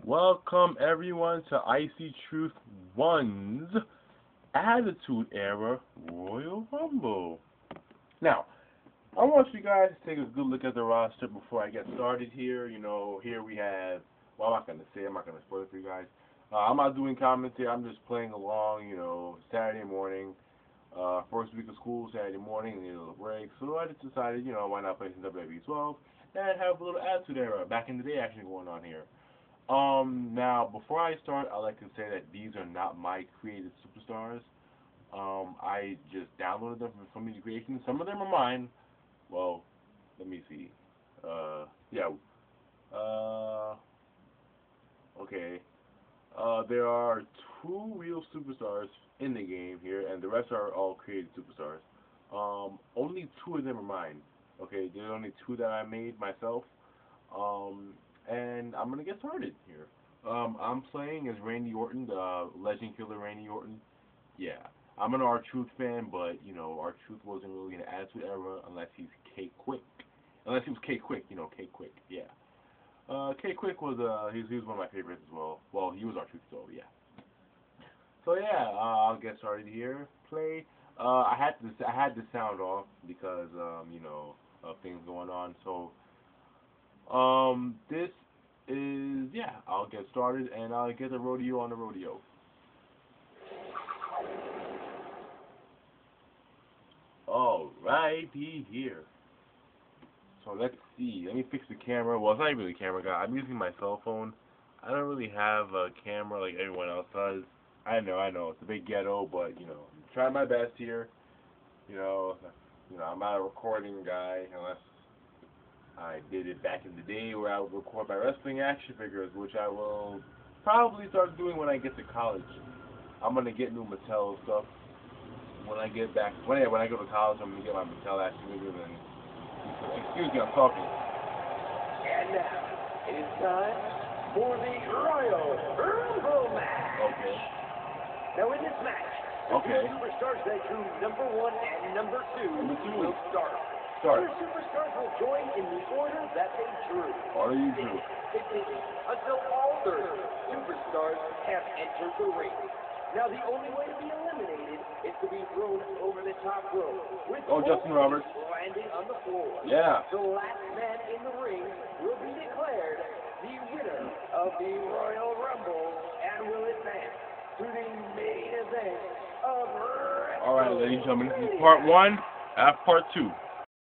Welcome everyone to IceeTruth1's Attitude Era Royal Rumble. Now, I want you guys to take a good look at the roster before I get started here. Here we have, well, I'm not going to spoil it for you guys. I'm not doing commentary, I'm just playing along, Saturday morning, first week of school, Saturday morning, need a little break. So I just decided, why not play some WWF and have a little Attitude Era, back in the day action going on here. Now, before I start, I'd like to say that these are not my created superstars. I just downloaded them from Media Creation. Some of them are mine. Well, let me see. Okay. There are 2 real superstars in the game here, and the rest are all created superstars. Only 2 of them are mine. Okay, there's only 2 that I made myself. And I'm gonna get started here. I'm playing as Randy Orton, the legend killer Randy Orton. Yeah, I'm an R-Truth fan, but R-Truth wasn't really in the Attitude Era unless he's K-Quick. Unless he was K-Quick, K-Quick. Yeah. K-Quick was he was one of my favorites as well. Well, he was R-Truth, so yeah. So yeah, I'll get started here. Play. I had the sound off because of things going on. So. This is, I'll get started and I'll get the rodeo on the rodeo. Alrighty here. So let's see. Let me fix the camera. Well, it's not really a camera guy. I'm using my cell phone. I don't really have a camera like everyone else does. I know. It's a big ghetto, but, I'm trying my best here. I'm not a recording guy unless I did it back in the day where I would record my wrestling action figures, which I will probably start doing when I get to college. I'm gonna get new Mattel stuff when I get back. When I go to college, I'm gonna get my Mattel action figures. And excuse me, I'm talking. And now it is time for the Royal Rumble match. Okay. Now in this match, the 2 superstars that drew number 1 and number 2 will start. Other superstars will join in the order that they drew. Until all their superstars have entered the ring. Now the only way to be eliminated is to be thrown over the top rope. With Justin Roberts landing on the floor. Yeah. The last man in the ring will be declared the winner of the Royal Rumble and will advance to the main event of WrestleMania. Alright, ladies and gentlemen, this is part 1. I have part 2.